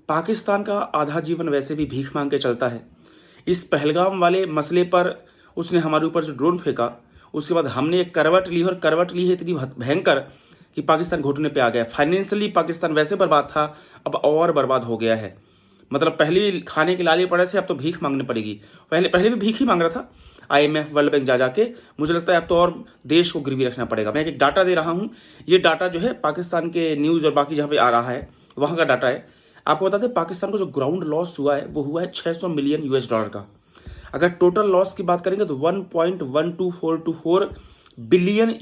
पाकिस्तान का आधा जीवन वैसे भी भीख मांग के चलता है। इस पहलगाम वाले मसले पर उसने हमारे ऊपर जो ड्रोन फेंका, उसके बाद हमने एक करवट ली, और करवट ली है इतनी भयंकर कि पाकिस्तान घुटने पे आ गया। फाइनेंशियली पाकिस्तान वैसे बर्बाद था, अब और बर्बाद हो गया है। मतलब पहले खाने के लाले पड़े थे, अब तो भीख मांगने पड़ेगी। पहले पहले भी भीख ही मांग रहा था IMF वर्ल्ड बैंक जा जाके। मुझे लगता है अब तो और देश को गिरवी रखना पड़ेगा। मैं एक डाटा दे रहा हूँ, ये डाटा जो है पाकिस्तान के न्यूज़ और बाकी जहाँ पे आ रहा है वहाँ का डाटा है। आपको बता दें, पाकिस्तान को जो ग्राउंड लॉस हुआ है वो हुआ है $600 मिलियन का। अगर टोटल लॉस की बात करेंगे तो 1.12424 बिलियन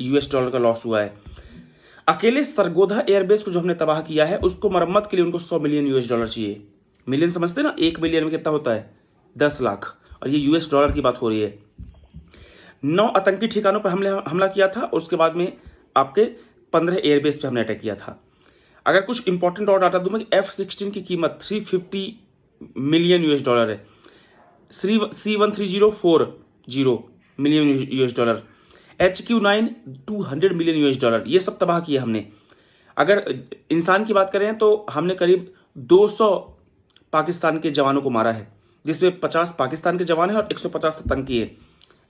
का लॉस हुआ है। अकेले सरगोधा एयरबेस को जो हमने तबाह किया है, उसको मरम्मत के लिए उनको $100 मिलियन चाहिए। मिलियन समझते ना, 1 मिलियन में कितना होता है? 10 लाख। और ये US की बात हो रही है। 9 आतंकी ठिकानों पर हमला किया था, और उसके बाद में आपके 15 एयरबेस पे हमने अटैक किया था। अगर कुछ इंपॉर्टेंट और डाटा दूं मैं, F-16 की कीमत $350 मिलियन है। C-13040 मिलियन HQ-9 $200 मिलियन, ये सब तबाह किए हमने। अगर इंसान की बात करें तो हमने करीब 200 पाकिस्तान के जवानों को मारा है, जिसमें 50 पाकिस्तान के जवान हैं और 150 आतंकी हैं।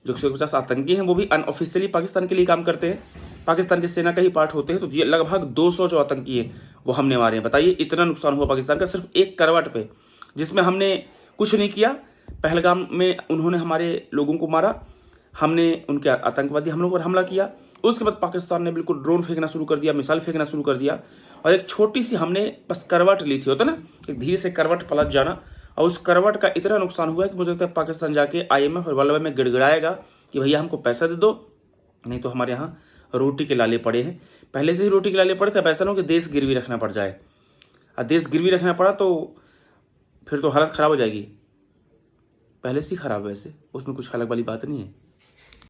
जो 150 आतंकी हैं वो भी अनऑफिशियली पाकिस्तान के लिए काम करते हैं, पाकिस्तान की सेना का ही पार्ट होते हैं। तो ये लगभग 200 जो आतंकी हैं वो हमने मारे हैं। बताइए, इतना नुकसान हुआ पाकिस्तान का सिर्फ एक करवट पे, जिसमें हमने कुछ नहीं किया। पहलगाम में उन्होंने हमारे लोगों को मारा, हमने उनके आतंकवादी हमलों पर हमला किया। उसके बाद पाकिस्तान ने बिल्कुल ड्रोन फेंकना शुरू कर दिया, मिसाइल फेंकना शुरू कर दिया, और एक छोटी सी हमने बस करवट ली थी, होता ना, एक धीरे से करवट पलट जाना। और उस करवट का इतना नुकसान हुआ है कि मुझे लगता है पाकिस्तान जाके IMF और वर्ल्ड बैंक में गिड़गिड़ाएगा कि भैया हमको पैसा दे दो, नहीं तो हमारे यहाँ रोटी के लाले पड़े हैं। पहले से ही रोटी के लाले पड़े थे, अब ऐसा ना हो कि देश गिरवी रखना पड़ जाए। और देश गिरवी रखना पड़ा तो फिर तो हालत ख़राब हो जाएगी। पहले से ही ख़राब है, वैसे उसमें कुछ अलग वाली बात नहीं है।